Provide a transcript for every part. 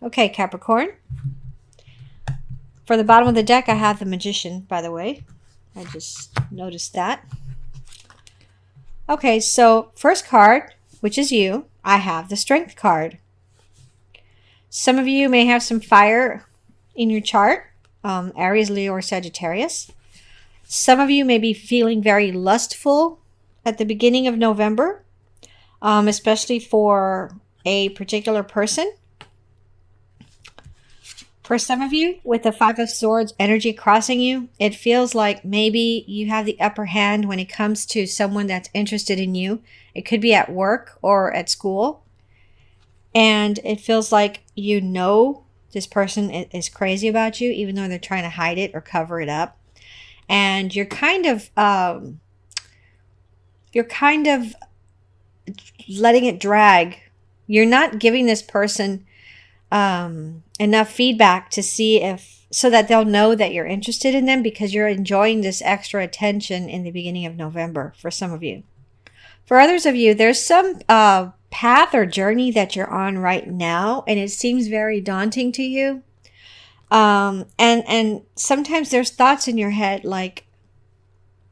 Okay, Capricorn. For the bottom of the deck, I have the Magician, by the way. I just noticed that. Okay, so first card, which is you, I have the Strength card. Some of you may have some fire in your chart, Aries, Leo, or Sagittarius. Some of you may be feeling very lustful at the beginning of November, especially for a particular person. For some of you, with the Five of Swords energy crossing you, it feels like maybe you have the upper hand when it comes to someone that's interested in you. It could be at work or at school. And it feels like you know this person is crazy about you, even though they're trying to hide it or cover it up. And you're kind of letting it drag. You're not giving this person enough feedback to see if, so that they'll know that you're interested in them, because you're enjoying this extra attention in the beginning of November for some of you. For others of you, there's some path or journey that you're on right now, and it seems very daunting to you. And sometimes there's thoughts in your head like,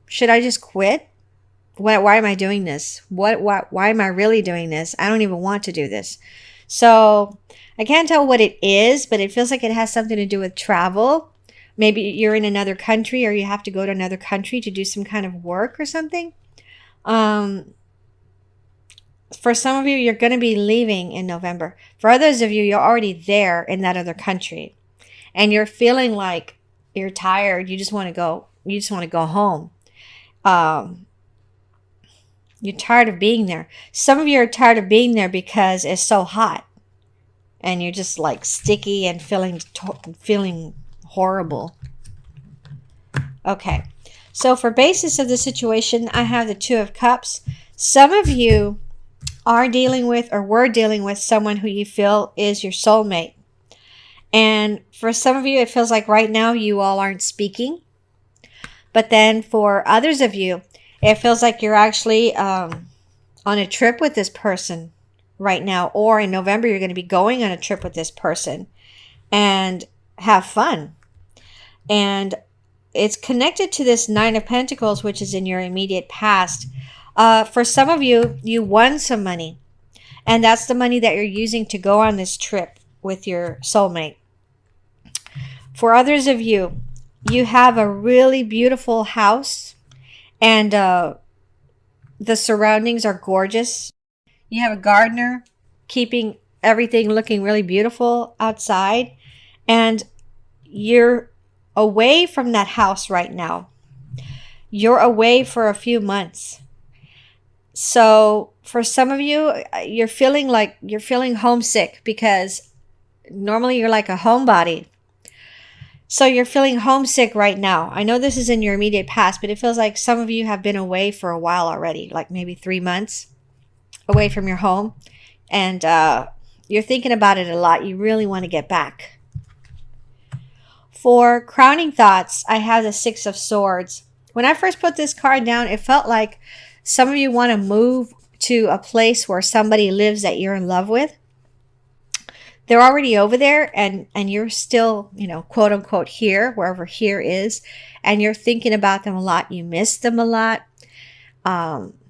should I just quit? Why am I doing this? Why am I really doing this? I don't even want to do this. So I can't tell what it is, but it feels like it has something to do with travel. Maybe you're in another country, or you have to go to another country to do some kind of work or something. For some of you, you're going to be leaving in November. For others of you, you're already there in that other country, and you're feeling like you're tired. You just want to go. You just want to go home. You're tired of being there. Some of you are tired of being there because it's so hot, and you're just like sticky and feeling horrible. Okay, so for basis of the situation, I have the Two of Cups. Some of you are dealing with, or were dealing with, someone who you feel is your soulmate. And for some of you, it feels like right now you all aren't speaking. But then for others of you, it feels like you're actually on a trip with this person right now. Or in November, you're going to be going on a trip with this person and have fun. And it's connected to this Nine of Pentacles, which is in your immediate past. For some of you, you won some money. And that's the money that you're using to go on this trip with your soulmate. For others of you, you have a really beautiful house, and the surroundings are gorgeous. You have a gardener keeping everything looking really beautiful outside, and you're away from that house right now. You're away for a few months. So for some of you, you're feeling homesick, because normally you're like a homebody. So you're feeling homesick right now. I know this is in your immediate past, but it feels like some of you have been away for a while already, like maybe 3 months away from your home. And you're thinking about it a lot. You really want to get back. For crowning thoughts, I have the Six of Swords. When I first put this card down, it felt like some of you want to move to a place where somebody lives that you're in love with. They're already over there, and you're still, quote unquote here, wherever here is, and you're thinking about them a lot. You miss them a lot.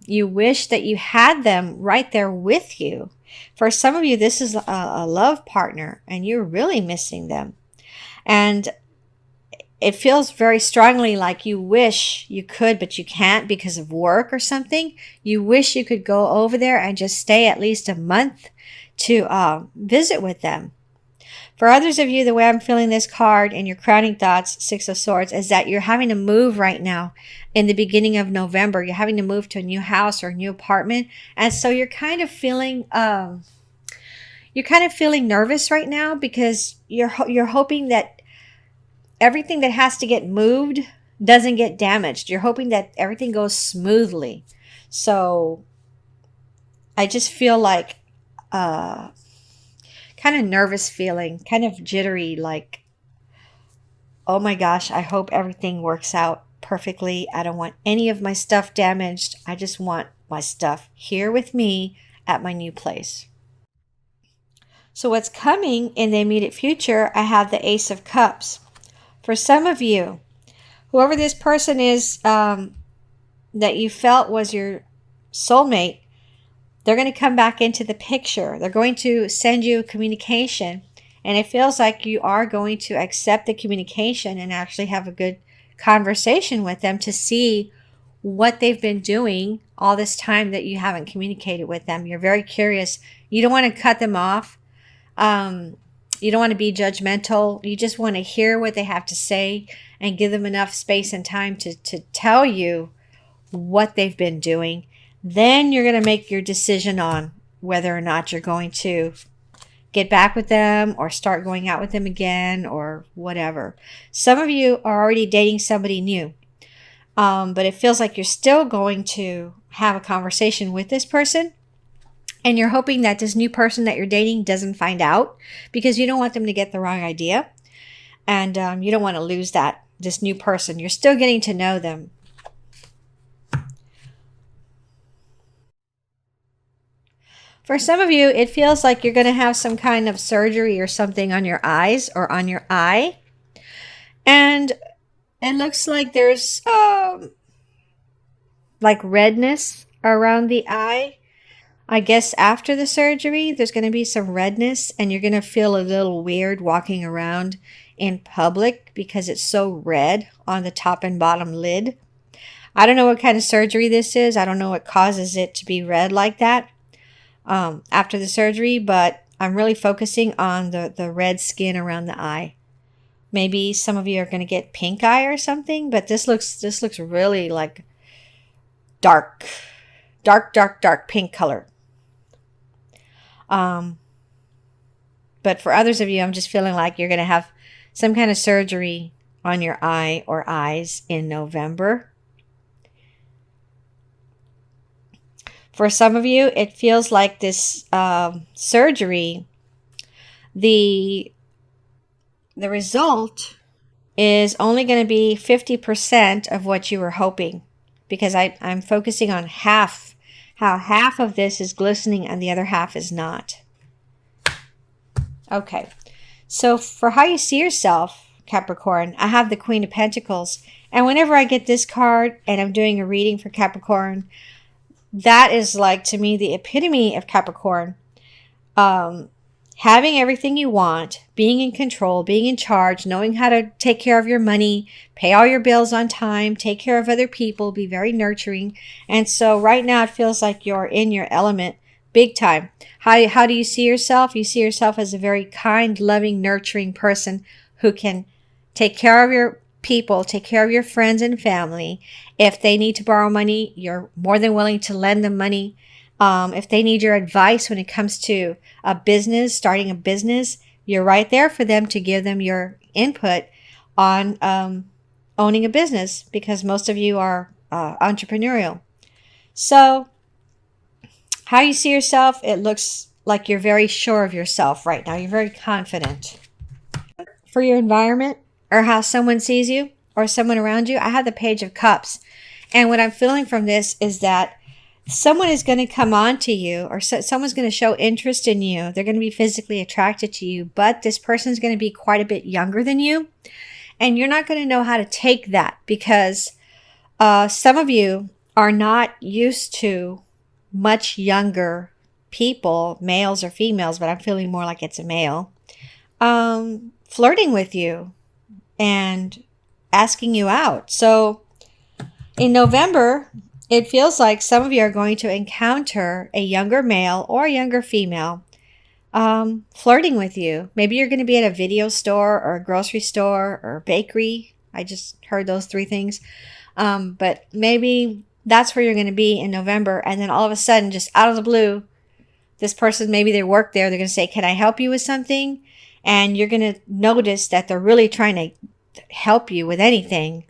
You wish that you had them right there with you. For some of you, this is a love partner, and you're really missing them. And it feels very strongly like you wish you could, but you can't because of work or something. You wish you could go over there and just stay at least a month to visit with them. For others of you, the way I'm feeling this card in your crowning thoughts, Six of Swords, is that you're having to move right now in the beginning of November. You're having to move to a new house or a new apartment. And so you're kind of feeling nervous right now, because you're hoping that everything that has to get moved doesn't get damaged. You're hoping that everything goes smoothly. So I just feel like kind of nervous feeling, kind of jittery, like, oh my gosh, I hope everything works out perfectly. I don't want any of my stuff damaged. I just want my stuff here with me at my new place. So what's coming in the immediate future, I have the Ace of Cups. For some of you, whoever this person is that you felt was your soulmate, they're going to come back into the picture. They're going to send you communication. And it feels like you are going to accept the communication and actually have a good conversation with them to see what they've been doing all this time that you haven't communicated with them. You're very curious. You don't want to cut them off. You don't want to be judgmental. You just want to hear what they have to say and give them enough space and time to tell you what they've been doing. Then you're going to make your decision on whether or not you're going to get back with them or start going out with them again or whatever. Some of you are already dating somebody new, but it feels like you're still going to have a conversation with this person. And you're hoping that this new person that you're dating doesn't find out because you don't want them to get the wrong idea. And you don't want to lose this new person. You're still getting to know them. For some of you, it feels like you're going to have some kind of surgery or something on your eyes or on your eye. And it looks like there's like redness around the eye. I guess after the surgery, there's going to be some redness and you're going to feel a little weird walking around in public because it's so red on the top and bottom lid. I don't know what kind of surgery this is. I don't know what causes it to be red like that after the surgery, but I'm really focusing on the red skin around the eye. Maybe some of you are going to get pink eye or something, but this looks really like dark pink color. But for others of you, I'm just feeling like you're going to have some kind of surgery on your eye or eyes in November. For some of you, it feels like this surgery, the result is only going to be 50% of what you were hoping, because I'm focusing on how half of this is glistening and the other half is not. Okay, so for how you see yourself, Capricorn, I have the Queen of Pentacles. And whenever I get this card and I'm doing a reading for Capricorn, that is like, to me, the epitome of Capricorn. Having everything you want, being in control, being in charge, knowing how to take care of your money, pay all your bills on time, take care of other people, be very nurturing. And so right now it feels like you're in your element big time. How do you see yourself? You see yourself as a very kind, loving, nurturing person who can take care of your people, take care of your friends and family. If they need to borrow money, you're more than willing to lend them money. If they need your advice when it comes to a business, starting a business, you're right there for them to give them your input on owning a business, because most of you are entrepreneurial. So how you see yourself, it looks like you're very sure of yourself right now. You're very confident. For your environment or how someone sees you or someone around you, I have the Page of Cups. And what I'm feeling from this is that someone is going to come on to you, or someone's going to show interest in you. They're going to be physically attracted to you, but this person's going to be quite a bit younger than you. And you're not going to know how to take that, because some of you are not used to much younger people, males or females, but I'm feeling more like it's a male, flirting with you and asking you out. So in November, it feels like some of you are going to encounter a younger male or a younger female flirting with you. Maybe you're going to be at a video store or a grocery store or a bakery. I just heard those three things. But maybe that's where you're going to be in November. And then all of a sudden, just out of the blue, this person, maybe they work there. They're going to say, can I help you with something? And you're going to notice that they're really trying to help you with anything.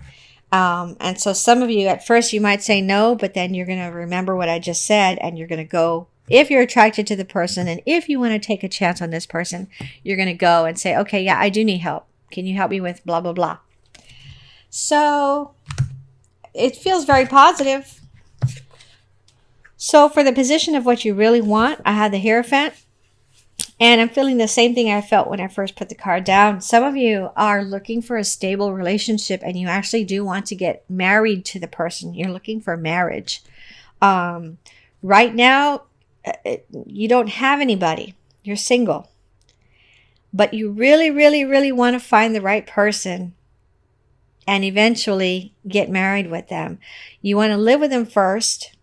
And so some of you, at first you might say no, but then you're going to remember what I just said, and you're going to go, if you're attracted to the person and if you want to take a chance on this person, you're going to go and say, okay, yeah, I do need help. Can you help me with blah, blah, blah? So it feels very positive. So for the position of what you really want, I have the Hierophant. And I'm feeling the same thing I felt when I first put the card down. Some of you are looking for a stable relationship and you actually do want to get married to the person. You're looking for marriage. Right now, you don't have anybody. You're single. But you really, really, really want to find the right person and eventually get married with them. You want to live with them first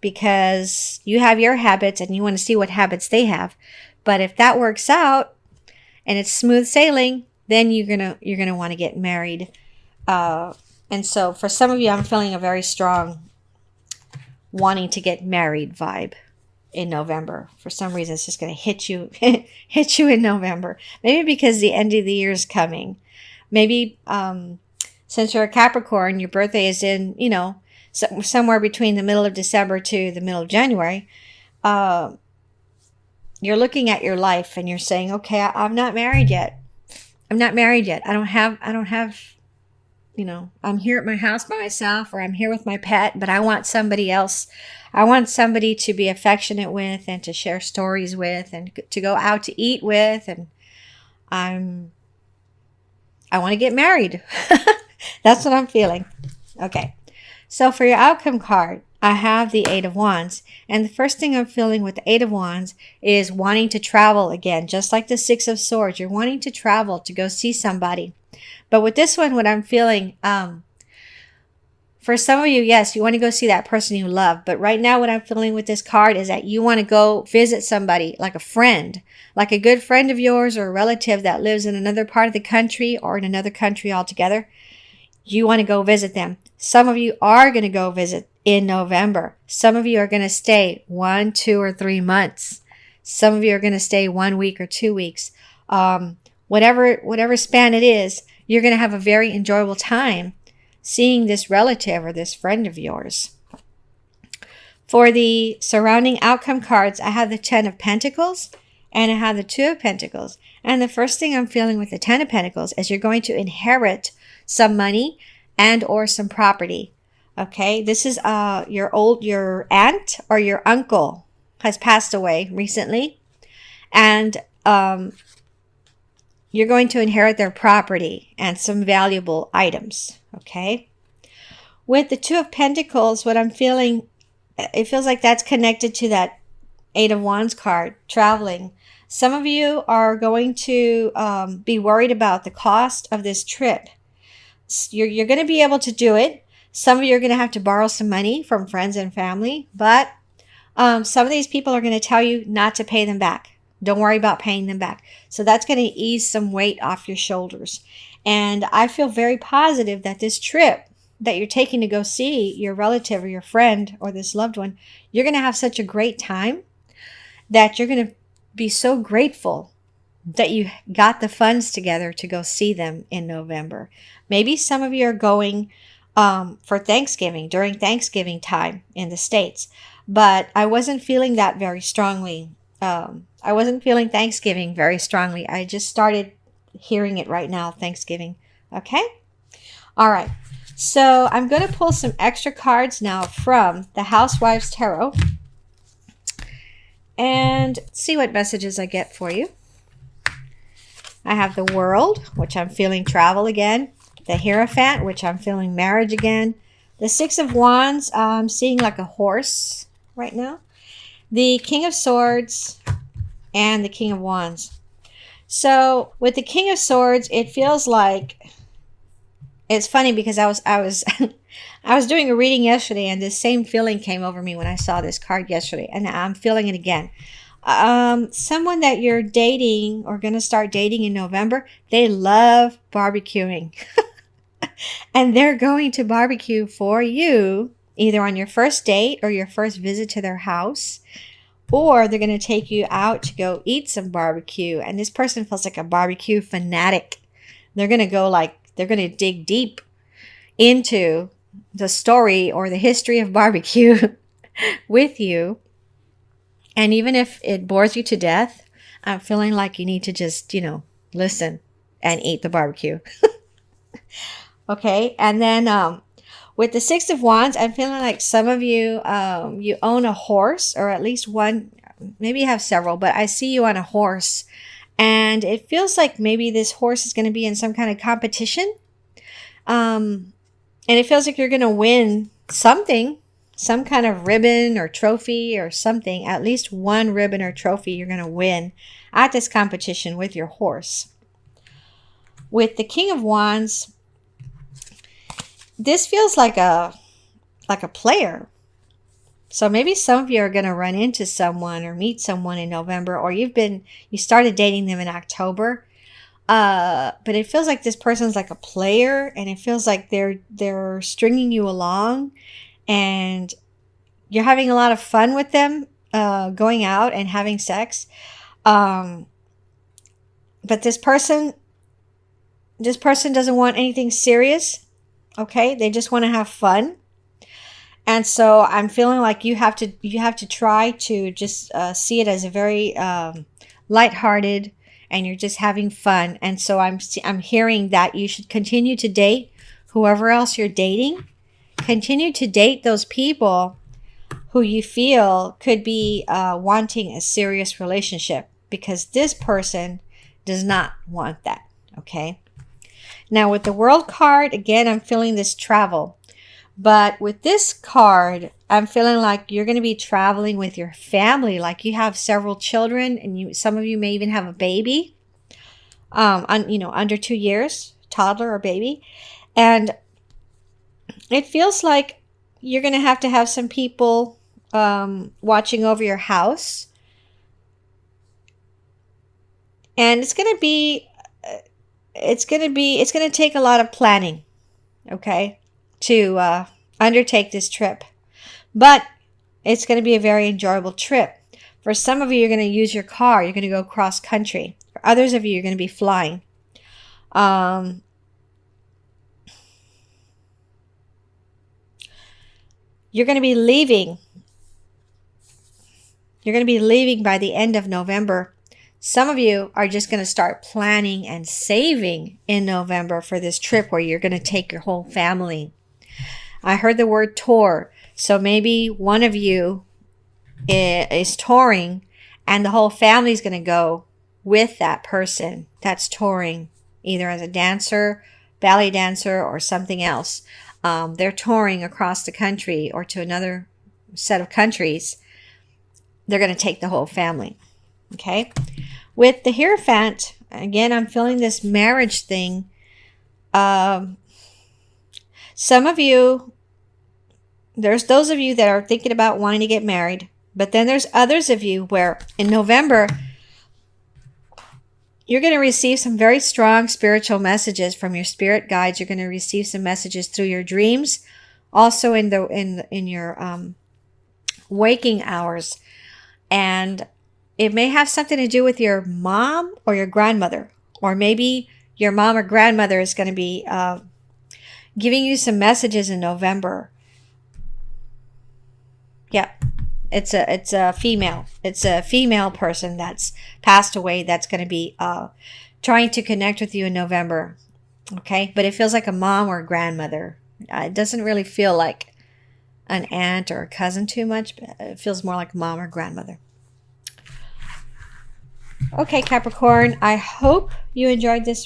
because you have your habits and you want to see what habits they have. But if that works out and it's smooth sailing, then you're gonna want to get married. And so for some of you, I'm feeling a very strong wanting to get married vibe in November. For some reason, it's just going to hit you in November. Maybe because the end of the year is coming. Maybe since you're a Capricorn, your birthday is in, somewhere between the middle of December to the middle of January. You're looking at your life and you're saying, okay, I'm not married yet. I don't have, I'm here at my house by myself, or I'm here with my pet, but I want somebody else. I want somebody to be affectionate with and to share stories with and to go out to eat with. And I want to get married. That's what I'm feeling. Okay. So for your outcome card, I have the Eight of Wands. And the first thing I'm feeling with the Eight of Wands is wanting to travel again. Just like the Six of Swords, you're wanting to travel to go see somebody. But with this one, what I'm feeling, for some of you, yes, you want to go see that person you love. But right now, what I'm feeling with this card is that you want to go visit somebody, like a friend, like a good friend of yours or a relative that lives in another part of the country or in another country altogether. You want to go visit them. Some of you are going to go visit in November. Some of you are going to stay 1, 2, or 3 months. Some of you are going to stay 1 week or 2 weeks. Whatever span it is, you're going to have a very enjoyable time seeing this relative or this friend of yours. For the surrounding outcome cards, I have the Ten of Pentacles and I have the Two of Pentacles. And the first thing I'm feeling with the Ten of Pentacles is you're going to inherit some money and or some property. Okay, this is your aunt or your uncle has passed away recently, and you're going to inherit their property and some valuable items. Okay, with the Two of Pentacles, what I'm feeling, it feels like that's connected to that Eight of Wands card, traveling. Some of you are going to be worried about the cost of this trip. You're going to be able to do it. Some of you are going to have to borrow some money from friends and family, but some of these people are going to tell you not to pay them back. Don't worry about paying them back. So that's going to ease some weight off your shoulders. And I feel very positive that this trip that you're taking to go see your relative or your friend or this loved one, you're going to have such a great time that you're going to be so grateful that you got the funds together to go see them in November. Maybe some of you are going for Thanksgiving, during Thanksgiving time in the States. But I wasn't feeling that very strongly. I wasn't feeling Thanksgiving very strongly. I just started hearing it right now, Thanksgiving. Okay? All right. So I'm going to pull some extra cards now from the Housewives Tarot and see what messages I get for you. I have the World, which I'm feeling travel again. The Hierophant, which I'm feeling marriage again. The Six of Wands, I'm seeing like a horse right now. The King of Swords and the King of Wands. So with the King of Swords, it feels like, it's funny because I was I was doing a reading yesterday and this same feeling came over me when I saw this card yesterday, and I'm feeling it again. Someone that you're dating or going to start dating in November, they love barbecuing. And they're going to barbecue for you either on your first date or your first visit to their house, or they're going to take you out to go eat some barbecue. And this person feels like a barbecue fanatic. They're going to dig deep into the story or the history of barbecue with you. And even if it bores you to death, I'm feeling like you need to just, listen and eat the barbecue. Okay. And then with the Six of Wands, I'm feeling like some of you, you own a horse, or at least one maybe you have several, but I see you on a horse. And it feels like maybe this horse is going to be in some kind of competition. And it feels like you're going to win something, some kind of ribbon or trophy or something. At least one ribbon or trophy you're going to win at this competition with your horse. With the King of Wands, this feels like a player. So maybe some of you are going to run into someone or meet someone in November, or you started dating them in October. But it feels like this person's like a player, and it feels like they're stringing you along, and you're having a lot of fun with them, going out and having sex. But this person doesn't want anything serious. Okay, they just want to have fun. And so I'm feeling like you have to try to just see it as a very lighthearted, and you're just having fun. And so I'm hearing that you should continue to date whoever else you're dating. Continue to date those people who you feel could be wanting a serious relationship, because this person does not want that. Okay. Now with the World card, again, I'm feeling this travel. But with this card, I'm feeling like you're going to be traveling with your family, like you have several children, and some of you may even have a baby, under 2 years, toddler or baby. And it feels like you're going to have some people watching over your house. And it's going to take a lot of planning, okay, to undertake this trip. But it's going to be a very enjoyable trip. For some of you, you're going to use your car. You're going to go cross country. For others of you, you're going to be flying. You're going to be leaving. You're going to be leaving by the end of November. Some of you are just going to start planning and saving in November for this trip where you're going to take your whole family. I heard the word tour. So maybe one of you is touring, and the whole family is going to go with that person that's touring, either as a dancer, ballet dancer, or something else. They're touring across the country or to another set of countries. They're going to take the whole family. Okay. With the Hierophant, again, I'm feeling this marriage thing. Some of you, there's those of you that are thinking about wanting to get married, but then there's others of you where in November, you're going to receive some very strong spiritual messages from your spirit guides. You're going to receive some messages through your dreams, also in your waking hours. And it may have something to do with your mom or your grandmother, or maybe your mom or grandmother is going to be giving you some messages in November. Yeah, it's a female. It's a female person that's passed away that's going to be trying to connect with you in November. Okay, but it feels like a mom or a grandmother. It doesn't really feel like an aunt or a cousin too much, but it feels more like mom or grandmother. Okay, Capricorn, I hope you enjoyed this